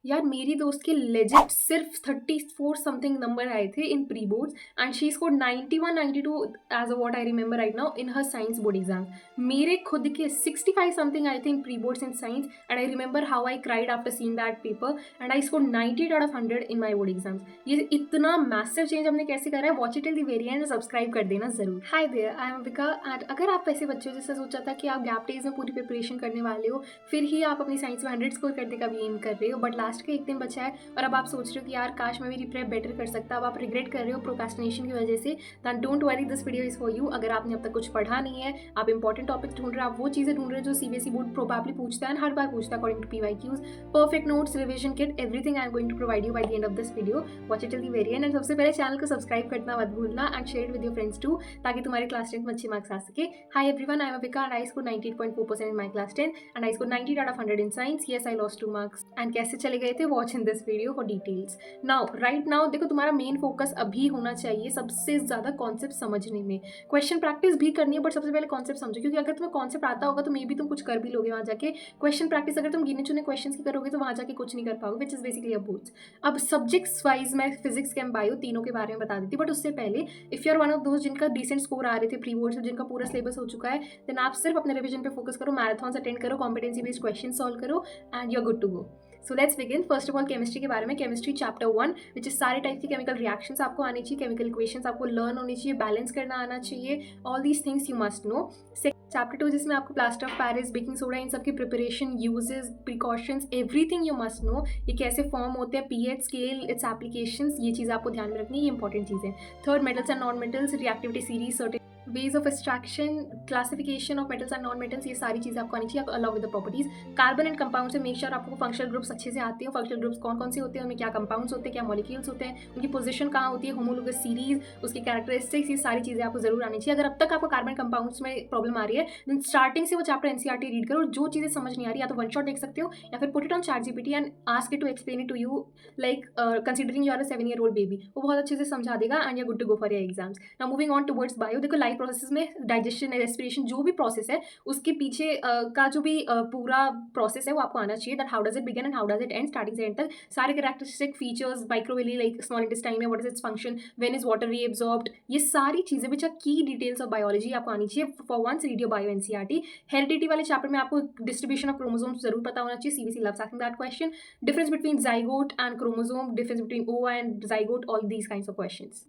यार मेरी दोस्त के लेजिट सिर्फ 34 समथिंग नंबर आए थे in pre boards and she scored 91 92 as a what I remember right now in her science board exam. मेरे खुद के 65 something I think pre boards in science and I remember how I cried after seeing that paper and I scored 98 out of 100 in my board exams. ये इतना massive change हमने कैसे करा है, watch it till the very and subscribe कर देना जरूर। Hi there, I am Vika and अगर आप ऐसे बच्चे हो जिससे सोचा था कि आप गैप डेज में पूरी प्रिपरेशन करने वाले हो, फिर ही आप अपनी साइंस में 100 स्कोर करने का भी एम कर रहे हो, बट लास्ट का एक दिन बचा है और अब आप सोच रहे हो कि यार काश मैं मेरी प्रेप बेटर कर सकता, अब आप रिग्रेट कर रहे हो प्रोक्रेस्टिनेशन की वजह से, then don't worry, this video is for you. अगर आपने अब तक कुछ पढ़ा नहीं है, आप इंपॉर्टेंट टॉपिक्स ढूंढ रहे हो, आप वो चीज़ें ढूंढ रहे हो जो सीबीएसई बोर्ड प्रोबेबली पूछता है, हर बार पूछता है according to PYQs, perfect notes, revision kit, everything I am going to provide you by the end of this video. Watch it till the very end सबसे पहले चैनल को सब्सक्राइब करना मत भूलना and share it with your friends too, ताकि तुम्हारे class 10 में अच्छे मार्क्स आ सके। Hi everyone, I am Vika and I score 98.4% in my class 10 and I score 90 out of 100 in science. Yes, I lost 2 marks and कैसे चले गए थे, watch in this video for details. Now right now देखो, तुम्हारा main focus अभी होना चाहिए सबसे ज्यादा कॉन्सेप्ट समझने में। क्वेश्चन प्रैक्टिस भी करनी है बट सबसे पहले कॉन्सेप्ट समझो, क्योंकि अगर तुम्हें कॉन्सेप्ट आता होगा तो मे भी तुम कुछ कर भी लोगे वहाँ जाके। क्वेश्चन प्रैक्टिस अगर तुम गिने चुने क्वेश्चन की करोगे तो वहाँ जाके कुछ नहीं कर पाओगे, which is basically a both. अब सब्जेक्ट्स वाइज मैं फिजिक्स केम बायो तीनों के बारे में बता देती, बट उससे पहले if you are one of दोस्त जिनका डिसेंट स्कोर आ रहे थे प्री बोर्ड से, जिनका पूरा सिलेबस हो चुका है, देन आप सिर्फ अपने रिविजन पे फोकस करो, मैराथन अटेंड करो, कॉम्पिटेंसी बेस्ड क्वेश्चन सॉल्व करो and you are good to go. So let's begin. First of all chemistry के बारे में, केमिस्ट्री चैप्टर 1 विच इज सारे टाइप की केमिकल रिएक्शंस आपको आनी चाहिए, केमिकल इक्वेशंस आपको लर्न होनी चाहिए, बैलेंस करना आना चाहिए, all these things you must know. Chapter 2 जिसमें आपको plaster of Paris, baking soda, इन सब की preparation, uses, precautions, everything you must know. ये कैसे फॉर्म होते हैं, पीएच स्केल, इट्स एप्लीकेशंस, ये चीज़ आपको ध्यान में रखनी है, ये इंपॉर्टेंट चीज़ें। Third, metals and non metals, reactivity series, certain ways of extraction, classification of metals and non metals, ये सारी चीज़ें आपको आनी चाहिए along with the properties. Carbon and compound से मेक श्योर आपको फंक्शनल ग्रुप्स अच्छे से आते हो, फंक्शनल ग्रुप्स कौन कौन से होते हैं, उनमें क्या कंपाउंड्स होते हैं, क्या मॉलिक्यूल्स होते हैं, उनकी पोजीशन कहाँ होती है, होमोलोगस सीरीज, उसकी कैरेक्टरिस्टिक्स, ये सारी चीज़ें आपको जरूर आनी चाहिए। अगर अब तक आपको कार्बन कंपाउंड्स में प्रॉब्लम आ रही है, देन स्टार्टिंग से वो चैप्टर एनसीईआरटी रीड करो, जो चीज़ें समझ नहीं आ रही या तो वन शॉट देख सकते हो या फिर put it on ChatGPT and ask it to explain it to you, like considering you are a 7-year-old baby, वो बहुत अच्छे से समझा देगा and you are good to go for your exams. Now moving on towards bio, देखो life process में digestion, respiration, जो भी प्रोसेस है उसके पीछे का जो भी पूरा प्रोसेस है वो आपको आना चाहिए, that how does it begin and how does it end, starting से एंड तक सारे characteristic features, microvilli like small intestine में what is its function, when is water reabsorbed, ये सारी चीजें which are key details of biology आपको आनी चाहिए for once read your bio NCERT. Heredity वाले चैप्टर में आपको डिस्ट्रीब्यूशन ऑफ क्रोमोसोम्स जरूर पता होना चाहिए, CBSE loves asking that question. Difference between zygote and chromosome, difference between O and zygote, all these kinds of questions.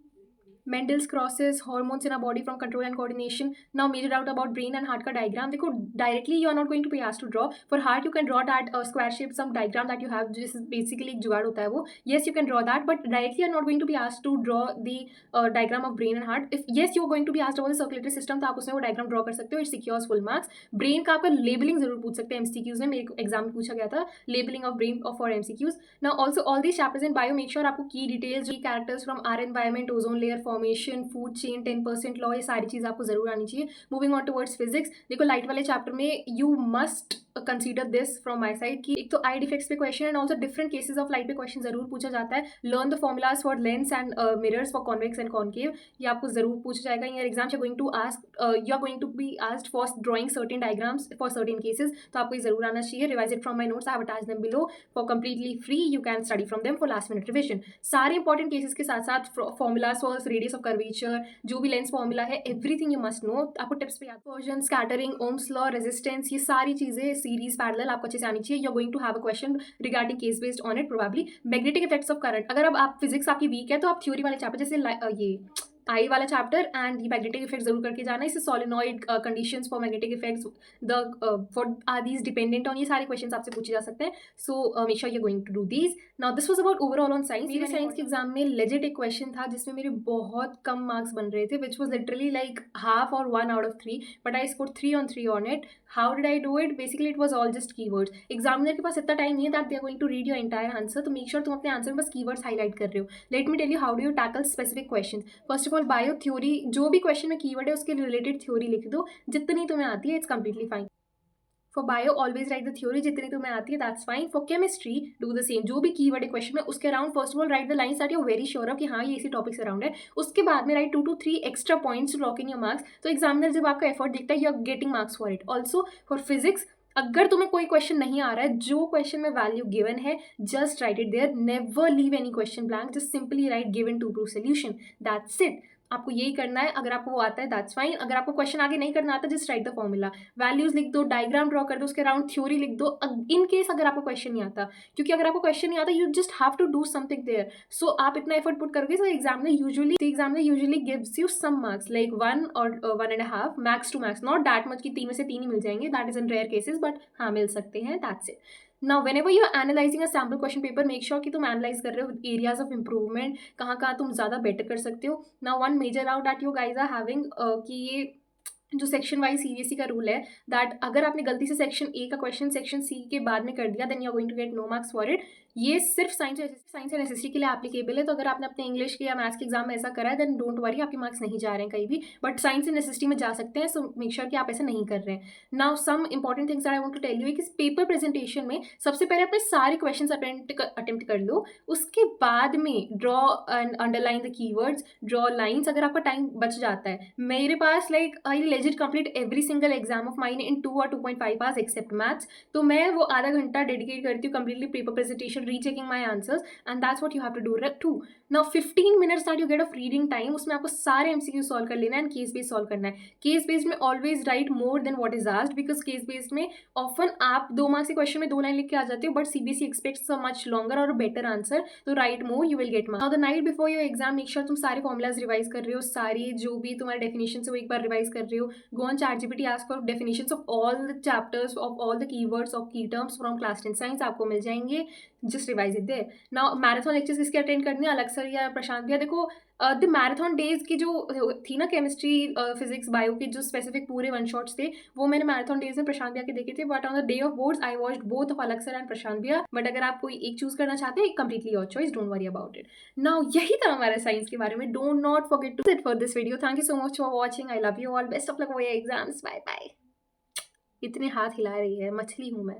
Mendel's crosses, hormones in our body from control and coordination. Now major doubt about brain and heart का diagram देखो, directly you are not going to be asked to draw. For heart you can draw that square shape some diagram that you have, जिस basically एक जुगाड़ होता है वो, yes you can draw that, but directly you are not going to be asked to draw the diagram of brain and heart. If yes you are going to be asked about the circulatory system, तो आप उसमें वो diagram draw कर सकते हो, it secures full marks. brain का आपका labeling जरूर पूछ सकते हैं MCQs में, मेरे एग्जाम में पूछा गया था labeling of brain for MCQs. Now also all these chapters in bio, make sure आपको key details, key characters from our environment, ozone layer formation, food chain, 10% law, ये सारी चीज़ आपको जरूर आनी चाहिए। मूविंग ऑन टुवर्ड्स फिजिक्स, देखो light वाले chapter में you must consider this from my side कि एक तो आई डिफेक्ट्स पे question and also different cases of light पे क्वेश्चन जरूर पूछा जाता है। Learn the formulas for Lenz and mirrors for convex and concave, ये आपको जरूर पूछा जाएगा in your exams. You are going to be asked for drawing certain diagrams for certain cases, तो आपको ये जरूर आना चाहिए। Revise it from my notes, I have attached them below for completely free, you can study from them for last minute revision. सारे important cases के साथ साथ formulas for radius of curvature, जो भी लेंस फॉर्मूला है, everything you must know, आपको tips पे याद, version, scattering, Ohm's law, resistance, ये सारी चीजें सीरीज पैरेलल आपको अच्छे से आनी चाहिए। You are going to have a question regarding case based on it probably. Magnetic effects of current, अगर अब आप फिजिक्स आपकी वीक है तो आप थ्योरी वाले चैप्टर जैसे ये आई वाला चैप्टर एंड ये मैग्नेटिक इफेक्ट जरूर करके जाना, इससे solenoid conditions for magnetic effects, the for are these dependent on, ये सारे क्वेश्चंस आपसे पूछे जा सकते हैं। So make sure you are going to do these. Now this was about overall on science. मेरे साइंस के एग्जाम में लेजिट एक क्वेश्चन था जिसमें मेरे बहुत कम मार्क्स बन रहे थे, which was literally like half और 1 out of 3, but I score 3 on 3 on it. How did I do it? Basically it was all just keywords. Examiner के पास इतना टाइम नहीं है that they are going to read your entire answer, तो make sure तुम अपने answer में बस कीवर्ड्स हाईलाइट कर रहे हो। Let me tell you how do you tackle specific question. First of all bio theory, जो भी क्वेश्चन में कीवर्ड है उसके रिलेटेड थ्योरी लिख दो, जितनी तुम्हें आती है it's completely fine. For bio always write the theory, जितनी तुम्हें आती है that's fine. For chemistry do the same, जो भी कीवर्ड है क्वेश्चन में उसके around first of all write the lines that you are very sure of कि हाँ ये इसी टॉपिक से अराउंड है। उसके बाद में write 2 to 3 extra points to lock in your marks, तो एग्जामिनर जब आपका एफर्ट देखता है you are getting marks for it. Also for physics अगर तुम्हें कोई क्वेश्चन नहीं आ रहा है, जो क्वेश्चन में वैल्यू गिवन है, just write it there, never leave any question blank, just simply write given to prove solution, that's it. आपको यही करना है। अगर आपको वो आता है दैट्स फाइन, अगर आपको क्वेश्चन आगे नहीं करना आता just right the formula, values लिख दो, डायग्राम ड्रॉ कर दो, उसके अराउंड थ्योरी लिख दो, इन केस अगर आपको क्वेश्चन नहीं आता, क्योंकि अगर आपको क्वेश्चन नहीं आता you just have to do something there. So आप इतना एफर्ट पुट करोगे, so examiner usually gives you some marks like 1 और 1.5 max to max, not that much कि 3 में से 3 ही मिल जाएंगे, that is in rare cases, but हाँ मिल सकते हैं, that's it. Now whenever you're analyzing a sample question paper, make sure कि तुम एनालाइज कर रहे हो एरियाज ऑफ इम्प्रूवमेंट, कहाँ कहाँ तुम ज़्यादा बेटर कर सकते हो। Now one major doubt that you guys are having, कि ये जो सेक्शन वाइज सीबीएसई का रूल है दैट अगर आपने गलती से सेक्शन ए का क्वेश्चन सेक्शन सी के बाद में कर दिया, then you are going to get no marks for it. ये सिर्फ साइंस एंड एसएसटी के लिए एप्लीकेबल है। तो अगर आपने अपने इंग्लिश के या मैथ्स के एग्जाम में ऐसा करा है, देन डोंट वरी, आपके मार्क्स नहीं जा रहे हैं कहीं भी, बट साइंस एंड एसएसटी में जा सकते हैं। सो मेक श्योर कि आप ऐसा नहीं कर रहे हैं। Now some important things I want to tell you कि पेपर प्रेजेंटेशन में सबसे पहले अपने सारे क्वेश्चन अटेम्प्ट कर लो, उसके बाद में draw and underline the keywords, draw lines, अगर आपका टाइम बच जाता है। मेरे पास like I legit complete every single exam of mine in 2 और 2.5 आवर्स एक्सेप्ट मैथ्स। तो मैं वो आधा घंटा डेडिकेट करती हूँ completely paper presentation, rechecking my answers, and that's what you have to do too. Now 15 minutes that you get of reading time, उसमें आपको सारे एमसीक्यू सॉल्व कर लेना है एंड केस बेस्ड सॉल्व करना है। केस बेस्ड में always right more than what is asked, because case based में ऑफन आप 2 मार्क्स के क्वेश्चन में 2 लाइन लिख के आ जाते हो, but CBSE aspects a much longer और बेटर आंसर, तो right more you will get marks. Now the night before your exam make sure तुम सारे फॉर्मुलाज रिवाइज कर रहे हो, सारी जो भी तुम्हारे डेफिनेशन है वो एक बार रिवाइज कर रहे हो। Go on ChatGPT, ask for definitions of all the chapters of all the keywords of key terms from class 10 science, आपको मिल जाएंगे, just revise it there. Now marathon lectures किसके अटेंड करने हैं, अलग सर या प्रशांत भैया। देखो द मैराथन डेज की जो थी ना केमिस्ट्री फिजिक्स बायो की जो स्पेसिफिक पूरे वन शॉट्स थे, वो मैंने मैराथन डेज में प्रशांत भैया के देखे थे, but on the day of boards I watched both of अलग सर एंड प्रशांत भैया। बट अगर आप कोई एक चूज करना चाहते हैं, completely your choice, don't worry about it. Now यही था हमारे साइंस के बारे में। Don't not forget to sit for this video. Thank you so much for watching, I love you all, best of luck for your exams, bye bye. इतने हाथ हिला रही है, मछली हूँ मैं।